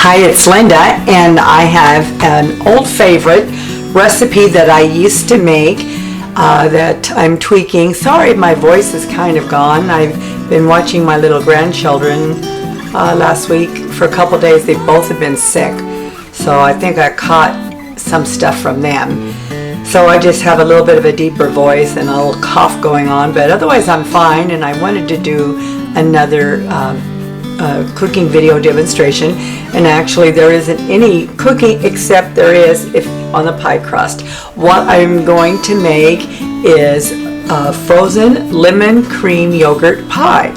Hi, it's Linda, and I have an old favorite recipe that I used to make that I'm tweaking. Sorry, my voice is kind of gone. I've been watching my little grandchildren last week for a couple days. They both have been sick, so I think I caught some stuff from them. So I just have a little bit of a deeper voice and a little cough going on, but otherwise I'm fine. And I wanted to do another cooking video demonstration, and actually there isn't any cooking except there is on the pie crust. What I'm going to make is frozen lemon cream yogurt pie.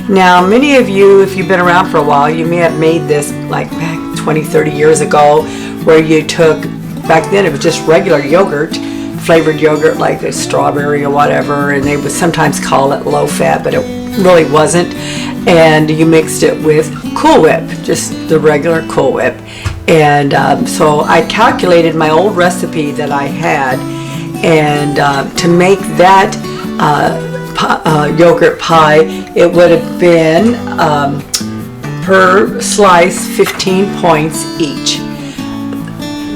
Now, many of you, if you've been around for a while, you may have made this like back 20-30 years ago, where you took, back then it was just regular yogurt, flavored yogurt like a strawberry or whatever, and they would sometimes call it low fat, but it really wasn't, and you mixed it with Cool Whip, just the regular Cool Whip. And so I calculated my old recipe that I had, and to make that yogurt pie, it would have been per slice 15 points each.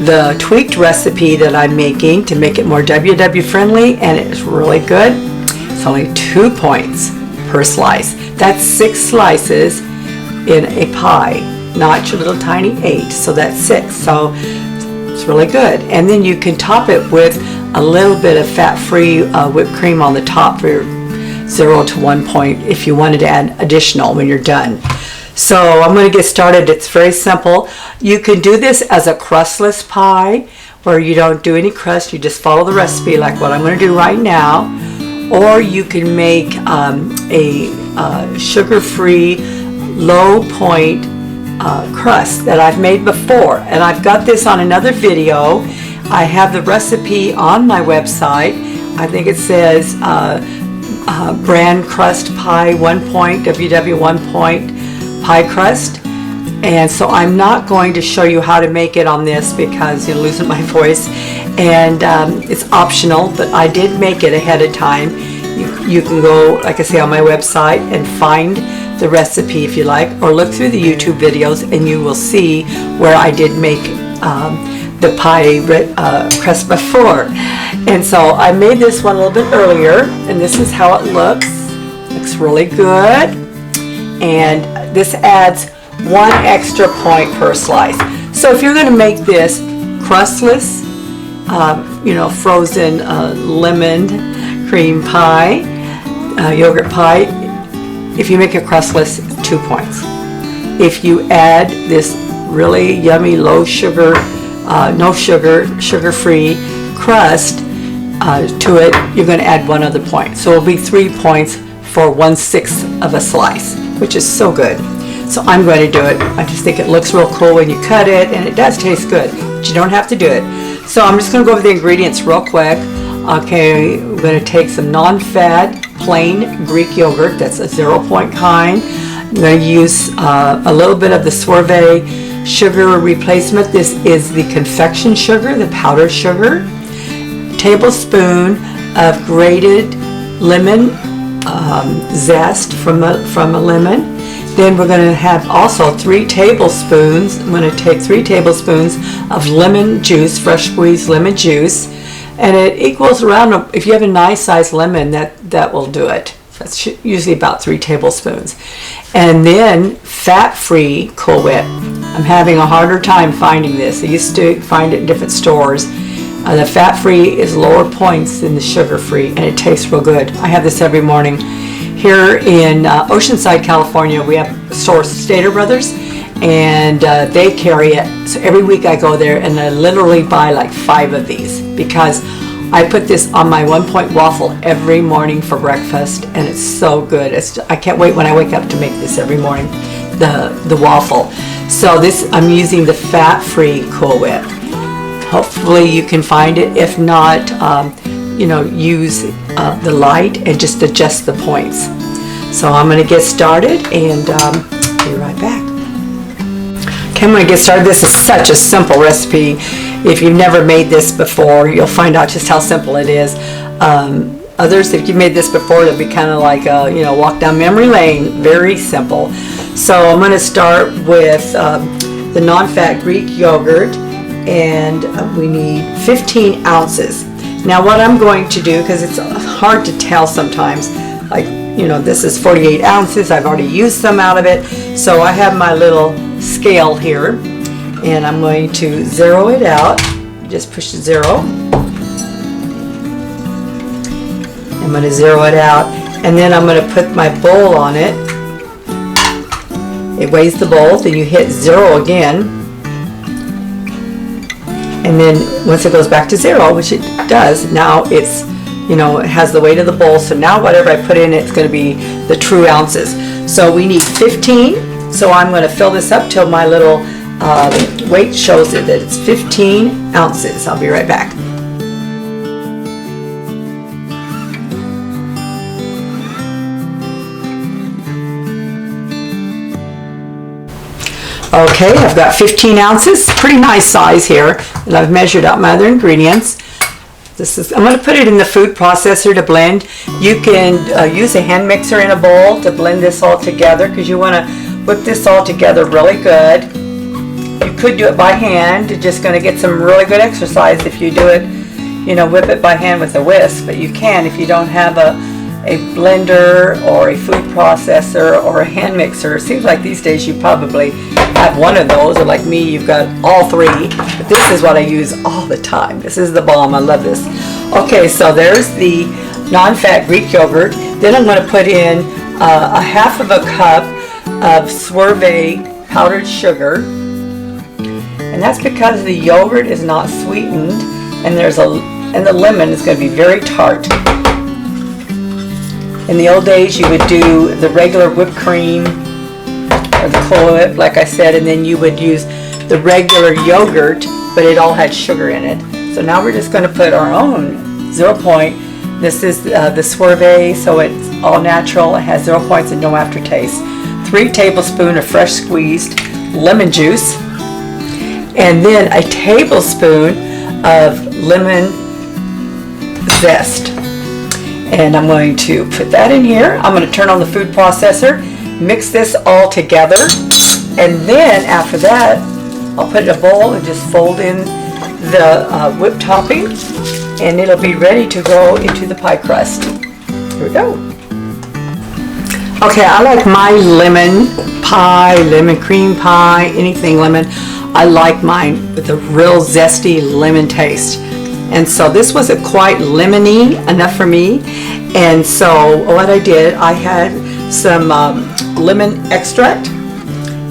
The tweaked recipe that I'm making to make it more WW friendly, and it's really good, it's only 2 points per slice. That's 6 slices in a pie, not your little tiny 8, so that's 6, so it's really good. And then you can top it with a little bit of fat-free whipped cream on the top for your 0 to 1 point if you wanted to add additional when you're done. So I'm going to get started. It's very simple. You can do this as a crustless pie, where you don't do any crust, you just follow the recipe like what I'm going to do right now. Or you can make a sugar-free, low-point crust that I've made before. And I've got this on another video. I have the recipe on my website. I think it says bran crust pie 1 point, WW 1 point pie crust. And so I'm not going to show you how to make it on this because you're losing my voice, and it's optional, but I did make it ahead of time. You can go, like I say, on my website and find the recipe if you like, or look through the YouTube videos and you will see where I did make the pie crust before. And so I made this one a little bit earlier, and this is how it looks. Looks really good, and this adds 1 extra point per slice. So if you're going to make this crustless, frozen lemon cream pie, yogurt pie, if you make it crustless, 2 points. If you add this really yummy low sugar, no sugar, sugar-free crust to it, you're going to add 1 other point. So it'll be 3 points for 1/6 of a slice, which is so good. So I'm going to do it. I just think it looks real cool when you cut it, and it does taste good, but you don't have to do it. So I'm just going to go over the ingredients real quick. Okay, we're going to take some non-fat, plain Greek yogurt. That's a 0 point kind. I'm going to use a little bit of the Swerve sugar replacement. This is the confection sugar, the powdered sugar. A tablespoon of grated lemon zest from a lemon. Then we're going to have also 3 tablespoons. I'm going to take 3 tablespoons of lemon juice, fresh squeezed lemon juice, and it equals around, if you have a nice sized lemon, that will do it. That's usually about 3 tablespoons. And then fat-free Cool Whip. I'm having a harder time finding this. I used to find it in different stores. The fat-free is lower points than the sugar-free, and it tastes real good. I have this every morning. Here in Oceanside, California, we have a store, Stater Brothers, and they carry it. So every week I go there and I literally buy like 5 of these, because I put this on my 1 point waffle every morning for breakfast, and it's so good. I can't wait when I wake up to make this every morning, the waffle. So this, I'm using the fat-free Cool Whip. Hopefully you can find it. If not, use the light and just adjust the points. So I'm going to get started and be right back. Okay, I'm going to get started. This is such a simple recipe. If you've never made this before, you'll find out just how simple it is. Others, if you've made this before, it'll be kind of like a, walk down memory lane. Very simple. So I'm going to start with the non-fat Greek yogurt, and we need 15 ounces. Now what I'm going to do, because it's hard to tell sometimes, like, you know, this is 48 ounces, I've already used some out of it, so I have my little scale here, and I'm going to zero it out. Just push 0. I'm going to zero it out, and then I'm going to put my bowl on it. It weighs the bowl, then you hit 0 again, and then once it goes back to 0, which it does, now it's, you know, it has the weight of the bowl, so now whatever I put in it's going to be the true ounces. So we need 15, so I'm going to fill this up till my little weight shows it that it's 15 ounces. I'll be right back. Okay, I've got 15 ounces, pretty nice size here, and I've measured out my other ingredients. I'm going to put it in the food processor to blend. You can use a hand mixer in a bowl to blend this all together, because you want to whip this all together really good. You could do it by hand. You're just going to get some really good exercise if you do it, you know, whip it by hand with a whisk, but you can if you don't have a blender or a food processor or a hand mixer. It seems like these days you probably have one of those, or like me, you've got all three, but this is what I use all the time. This is the bomb. I love this. Okay, so there's the non-fat Greek yogurt. Then I'm going to put in a half of a cup of Swerve powdered sugar, and that's because the yogurt is not sweetened, and the lemon is going to be very tart. In the old days, you would do the regular whipped cream or the Cola Whip, like I said, and then you would use the regular yogurt, but it all had sugar in it. So now we're just going to put our own 0 point. This is the Swerve, so it's all natural. It has 0 points and no aftertaste. 3 tablespoons of fresh squeezed lemon juice, and then a tablespoon of lemon zest. And I'm going to put that in here. I'm going to turn on the food processor, mix this all together, and then after that I'll put it in a bowl and just fold in the whipped topping, and it'll be ready to go into the pie crust. Here we go. Okay, I like my lemon pie, lemon cream pie, anything lemon. I like mine with a real zesty lemon taste. And so this wasn't quite lemony enough for me, and so what I did, I had some lemon extract,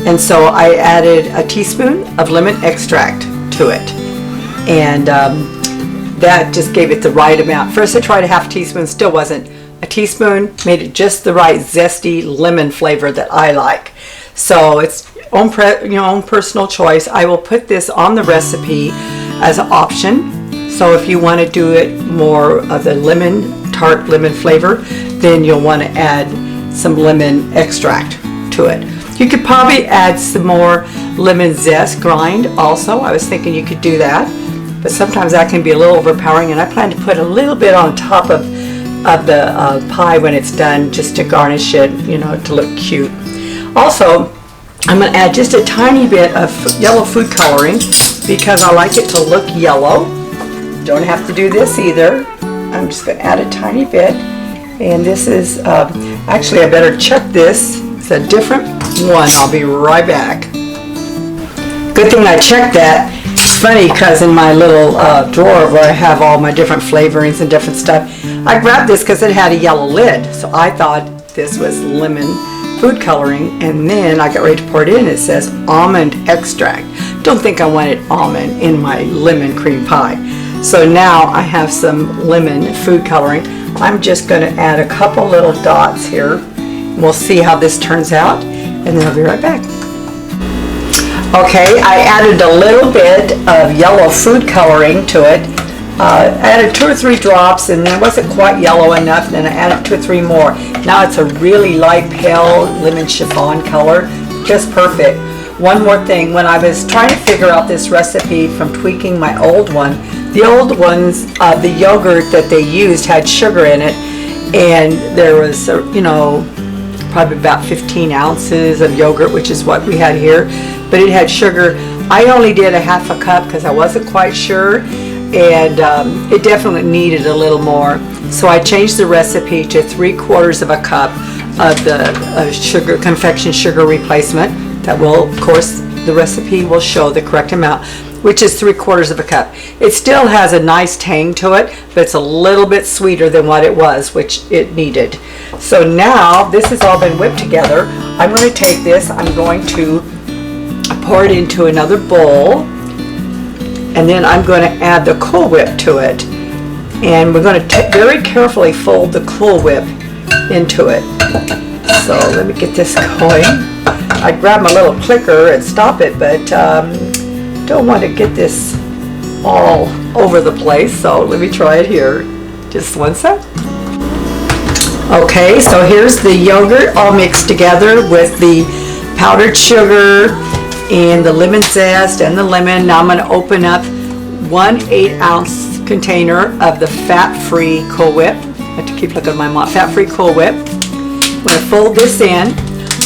and so I added a teaspoon of lemon extract to it, and that just gave it the right amount. First I tried a half teaspoon, still wasn't. A teaspoon made it just the right zesty lemon flavor that I like. So it's own personal choice. I will put this on the recipe as an option. So if you want to do it more of the tart lemon flavor, then you'll want to add some lemon extract to it. You could probably add some more lemon zest grind also. I was thinking you could do that, but sometimes that can be a little overpowering, and I plan to put a little bit on top of the pie when it's done, just to garnish it, you know, to look cute. Also, I'm going to add just a tiny bit of yellow food coloring because I like it to look yellow. Don't have to do this either. I'm just going to add a tiny bit, and this is actually, I better check this. It's a different one. I'll be right back. Good thing I checked that. It's funny because in my little drawer where I have all my different flavorings and different stuff, I grabbed this because it had a yellow lid, so I thought this was lemon food coloring, and then I got ready to pour it in. It says almond extract. Don't think I wanted almond in my lemon cream pie. So now I have some lemon food coloring. I'm just going to add a couple little dots here. We'll see how this turns out, and then I'll be right back. Okay, I added a little bit of yellow food coloring to it. I added 2 or 3 drops, and it wasn't quite yellow enough, and then I added 2 or 3 more. Now it's a really light pale lemon chiffon color, just perfect. One more thing, when I was trying to figure out this recipe from tweaking my old one, the old ones, the yogurt that they used had sugar in it, and there was, probably about 15 ounces of yogurt, which is what we had here, but it had sugar. I only did a half a cup because I wasn't quite sure, and it definitely needed a little more. So I changed the recipe to 3/4 of a cup of the sugar, confection sugar replacement. That will, of course, the recipe will show the correct amount, which is 3/4 of a cup. It still has a nice tang to it, but it's a little bit sweeter than what it was, which it needed. So now this has all been whipped together. I'm going to take this, I'm going to pour it into another bowl, and then I'm going to add the Cool Whip to it. And we're going to very carefully fold the Cool Whip into it. So let me get this going. I grab my little clicker and stop it, but don't want to get this all over the place, so let me try it here. Just one sec. Okay, so here's the yogurt all mixed together with the powdered sugar and the lemon zest and the lemon. Now I'm going to open up 1 8-ounce container of the fat-free Cool Whip. I have to keep looking at my mom. Fat-free Cool Whip. I'm going to fold this in.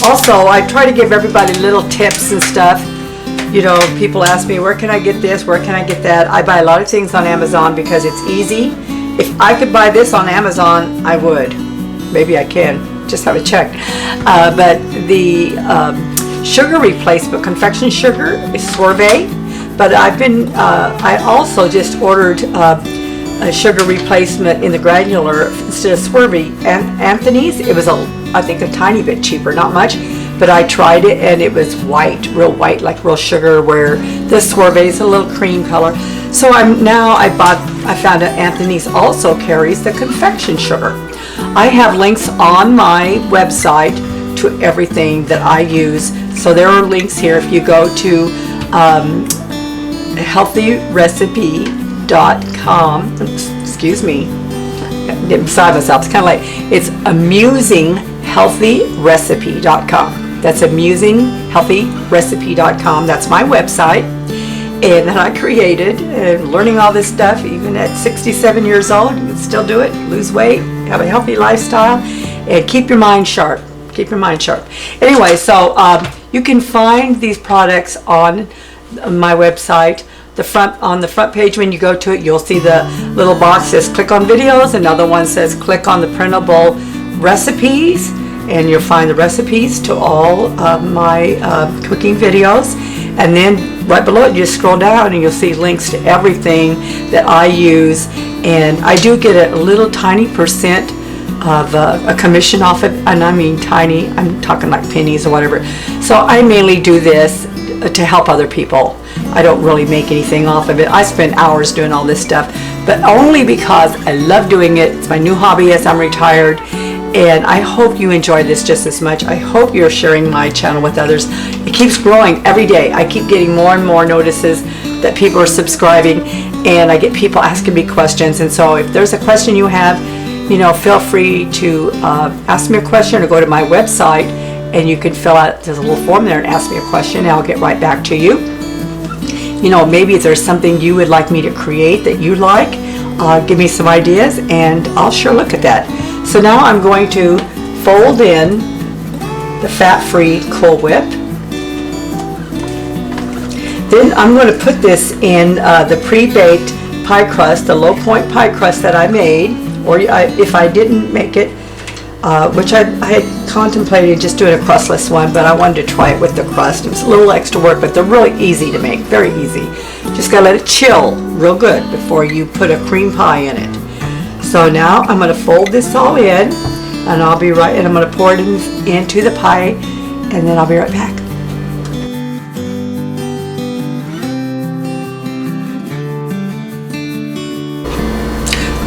Also, I try to give everybody little tips and stuff. You know, people ask me, where can I get this? Where can I get that? I buy a lot of things on Amazon because it's easy. If I could buy this on Amazon, I would. Maybe I can. Just have to check. But the sugar replacement, confection sugar, is Swerve. But I also just ordered a sugar replacement in the granular instead of Swerve. Anthony's, it was I think a tiny bit cheaper, not much, but I tried it and it was white, real white, like real sugar, where the Swerve is a little cream color. So I found out Anthony's also carries the confection sugar. I have links on my website to everything that I use. So there are links here. If you go to healthyrecipe.com, excuse me, get beside myself, it's kind of like, it's amusinghealthyrecipe.com. That's amusinghealthyrecipe.com. That's my website. And then I created, learning all this stuff, even at 67 years old, you can still do it, lose weight, have a healthy lifestyle, and keep your mind sharp. Keep your mind sharp. Anyway, so you can find these products on my website. On the front page, when you go to it, you'll see the little box that says click on videos. Another one says click on the printable recipes, and you'll find the recipes to all of my cooking videos. And then right below it, you just scroll down and you'll see links to everything that I use. And I do get a little tiny percent of a commission off it, and I mean tiny, I'm talking like pennies or whatever. So I mainly do this to help other people. I don't really make anything off of it. I spend hours doing all this stuff, but only because I love doing it. It's my new hobby as I'm retired, and I hope you enjoy this just as much. I hope you're sharing my channel with others. It keeps growing every day. I keep getting more and more notices that people are subscribing, and I get people asking me questions. And so if there's a question you have, feel free to ask me a question, or go to my website and you can fill out, there's a little form there, and ask me a question and I'll get right back to you. Maybe if there's something you would like me to create that you like, give me some ideas and I'll sure look at that. So now I'm going to fold in the fat-free Cool Whip. Then I'm going to put this in the pre-baked pie crust, the low point pie crust that I made, or if I didn't make it, which I had contemplated just doing a crustless one, but I wanted to try it with the crust. It was a little extra work, but they're really easy to make, very easy. Just gotta let it chill real good before you put a cream pie in it. So now I'm gonna fold this all in, and I'm gonna pour it into the pie, and then I'll be right back.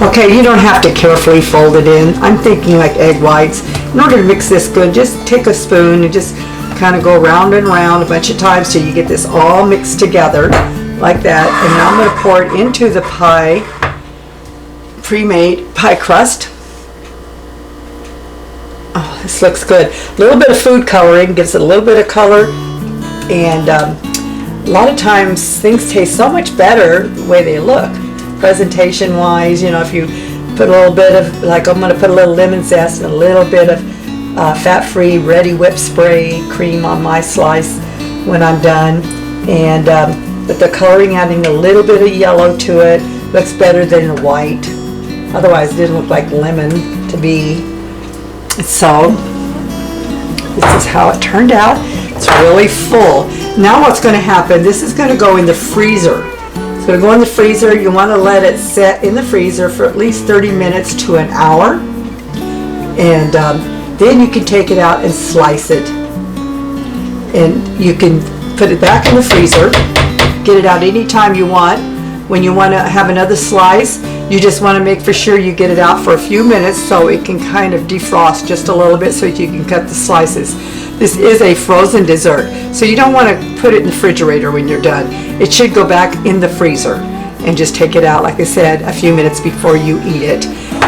Okay, you don't have to carefully fold it in. I'm thinking like egg whites. In order to mix this good, just take a spoon and just kind of go round and round a bunch of times till you get this all mixed together like that. And now I'm going to pour it into the pie, pre-made pie crust. Oh, this looks good. A little bit of food coloring gives it a little bit of color, and a lot of times things taste so much better the way they look. Presentation wise, if you put a little bit of, like I'm going to put a little lemon zest and a little bit of fat-free ready whipped spray cream on my slice when I'm done. And with the coloring, adding a little bit of yellow to it, looks better than the white. Otherwise it didn't look like lemon to me. So this is how it turned out. It's really full. Now what's going to happen, this is going to go in the freezer. It's going to go in the freezer. You want to let it set in the freezer for at least 30 minutes to an hour. And then you can take it out and slice it. And you can put it back in the freezer, get it out anytime you want. When you want to have another slice, you just want to make for sure you get it out for a few minutes so it can kind of defrost just a little bit so you can cut the slices. This is a frozen dessert, so you don't want to put it in the refrigerator when you're done. It should go back in the freezer and just take it out, like I said, a few minutes before you eat it.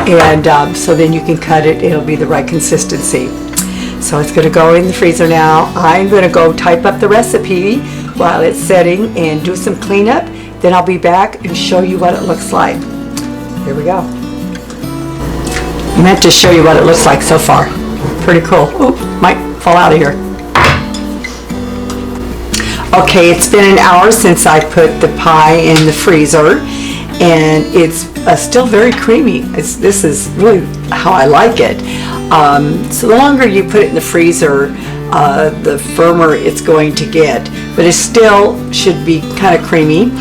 And so then you can cut it, it'll be the right consistency. So it's going to go in the freezer now. I'm going to go type up the recipe while it's setting and do some cleanup. Then I'll be back and show you what it looks like. Here we go. I meant to show you what it looks like so far. Pretty cool. Oop, might fall out of here. Okay, it's been an hour since I put the pie in the freezer, and it's still very creamy. This is really how I like it. So the longer you put it in the freezer, the firmer it's going to get, but it still should be kind of creamy.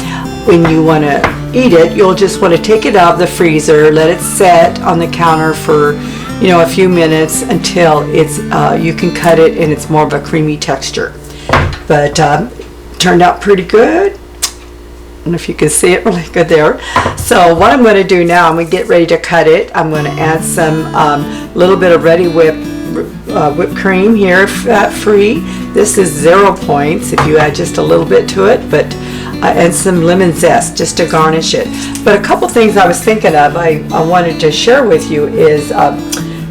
When you want to eat it, you'll just want to take it out of the freezer, let it set on the counter for a few minutes until it's you can cut it and it's more of a creamy texture. But turned out pretty good. I don't know if you can see it really good there. So what I'm going to do now, I'm going to get ready to cut it. I'm going to add some little bit of ready whipped cream here, fat-free. This is 0 points if you add just a little bit to it, but and some lemon zest just to garnish it. But a couple things I was thinking of I wanted to share with you is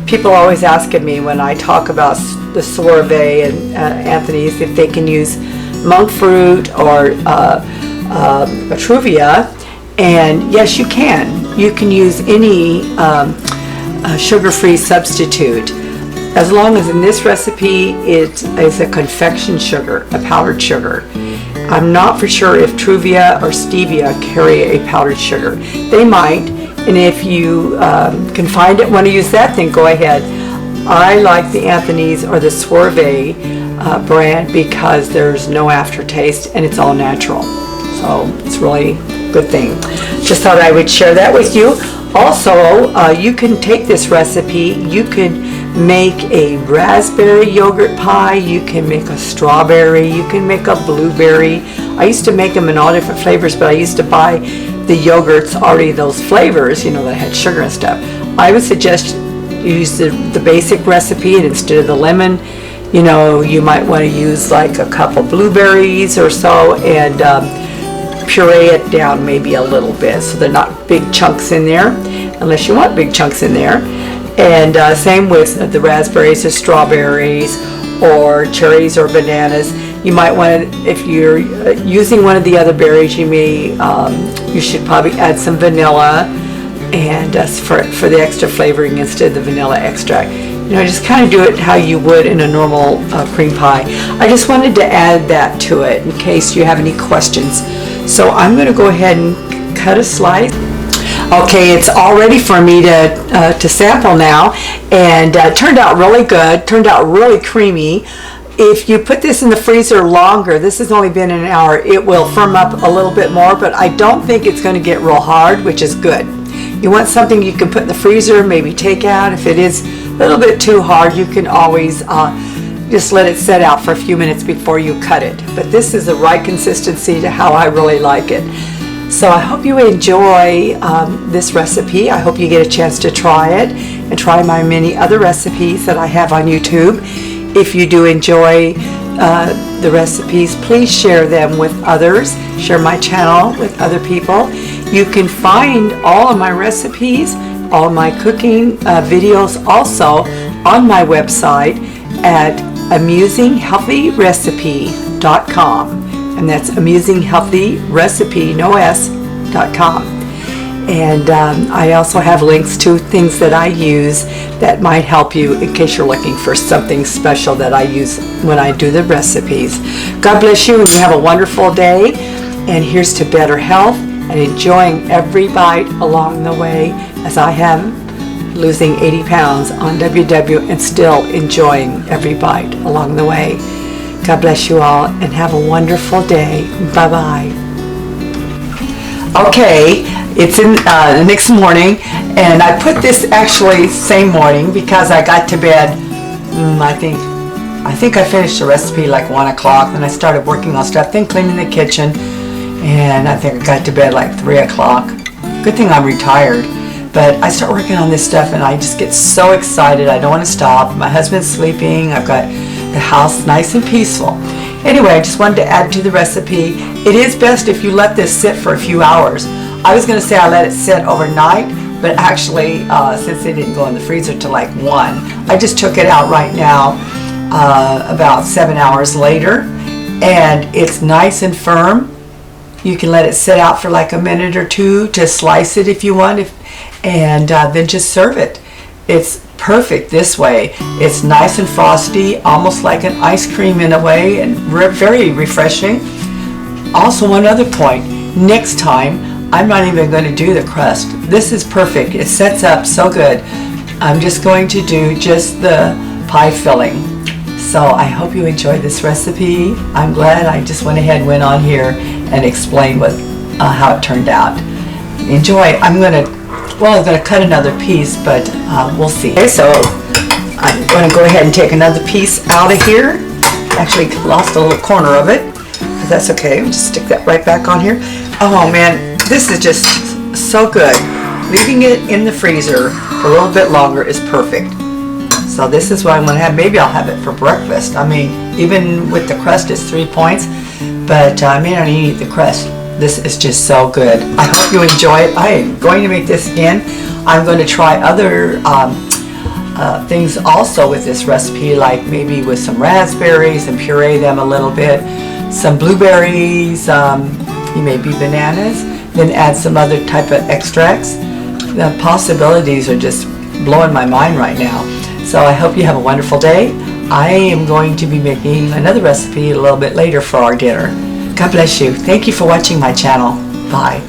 people are always asking me when I talk about the Swerve and Anthony's if they can use monk fruit or Truvia, and yes, you can. You can use any sugar-free substitute, as long as in this recipe it is a confection sugar, a powdered sugar. I'm not for sure if Truvia or Stevia carry a powdered sugar. They might, and if you can find it, want to use that, then go ahead. I like the Anthony's or the Swerve brand because there's no aftertaste and it's all natural. So it's really a good thing. Just thought I would share that with you. Also, you can take this recipe, you can make a raspberry yogurt pie, you can make a strawberry, you can make a blueberry. I used to make them in all different flavors, but I used to buy the yogurts already those flavors, that had sugar and stuff. I would suggest you use the basic recipe, and instead of the lemon, you might want to use like a couple blueberries or so and puree it down maybe a little bit so they're not big chunks in there, unless you want big chunks in there. And same with the raspberries or strawberries or cherries or bananas. You might want to, if you're using one of the other berries, you should probably add some vanilla and for the extra flavoring instead of the vanilla extract. Just kind of do it how you would in a normal cream pie. I just wanted to add that to it in case you have any questions. So I'm going to go ahead and cut a slice. Okay, it's all ready for me to sample now, and turned out really good, turned out really creamy. If you put this in the freezer longer, this has only been an hour, it will firm up a little bit more, but I don't think it's going to get real hard, which is good. You want something you can put in the freezer, maybe take out. If it is a little bit too hard, you can always just let it set out for a few minutes before you cut it. But this is the right consistency to how I really like it. So I hope you enjoy this recipe. I hope you get a chance to try it and try my many other recipes that I have on YouTube. If you do enjoy the recipes, please share them with others. Share my channel with other people. You can find all of my recipes, all of my cooking videos also on my website at amusinghealthyrecipe.com. And that's amusinghealthyrecipe.com. And I also have links to things that I use that might help you in case you're looking for something special that I use when I do the recipes. God bless you, and you have a wonderful day. And here's to better health and enjoying every bite along the way, as I have, losing 80 pounds on WW and still enjoying every bite along the way. God bless you all and have a wonderful day. Bye-bye. Okay, it's in the next morning, and I put this actually same morning because I got to bed, I think I finished the recipe like 1 o'clock, and I started working on stuff, then cleaning the kitchen, and I think I got to bed like 3 o'clock. Good thing I'm retired. But I start working on this stuff and I just get so excited. I don't want to stop. My husband's sleeping. I've got the house nice and peaceful. Anyway, I just wanted to add to the recipe. It is best if you let this sit for a few hours. I was going to say I let it sit overnight, but actually, since it didn't go in the freezer till like 1, I just took it out right now about 7 hours later, and it's nice and firm. You can let it sit out for like a minute or two to slice it if you want, and then just serve it. It's perfect this way. It's nice and frosty, almost like an ice cream in a way, and very refreshing. Also, one other point, next time I'm not even going to do the crust. This is perfect. It sets up so good. I'm just going to do just the pie filling. So I hope you enjoyed this recipe. I'm glad I just went ahead and went on here and explained how it turned out. Enjoy. I'm going to cut another piece, but we'll see. Okay, so I'm going to go ahead and take another piece out of here. Actually lost a little corner of it, but that's okay. We'll just stick that right back on here. Oh man, this is just so good. Leaving it in the freezer for a little bit longer is perfect. So this is what I'm going to have. Maybe I'll have it for breakfast. I mean, even with the crust, it's 3 points, but I may not even eat the crust. This is just so good. I hope you enjoy it. I am going to make this again. I'm going to try other things also with this recipe, like maybe with some raspberries and puree them a little bit, some blueberries, maybe bananas, then add some other type of extracts. The possibilities are just blowing my mind right now. So I hope you have a wonderful day. I am going to be making another recipe a little bit later for our dinner. God bless you. Thank you for watching my channel. Bye.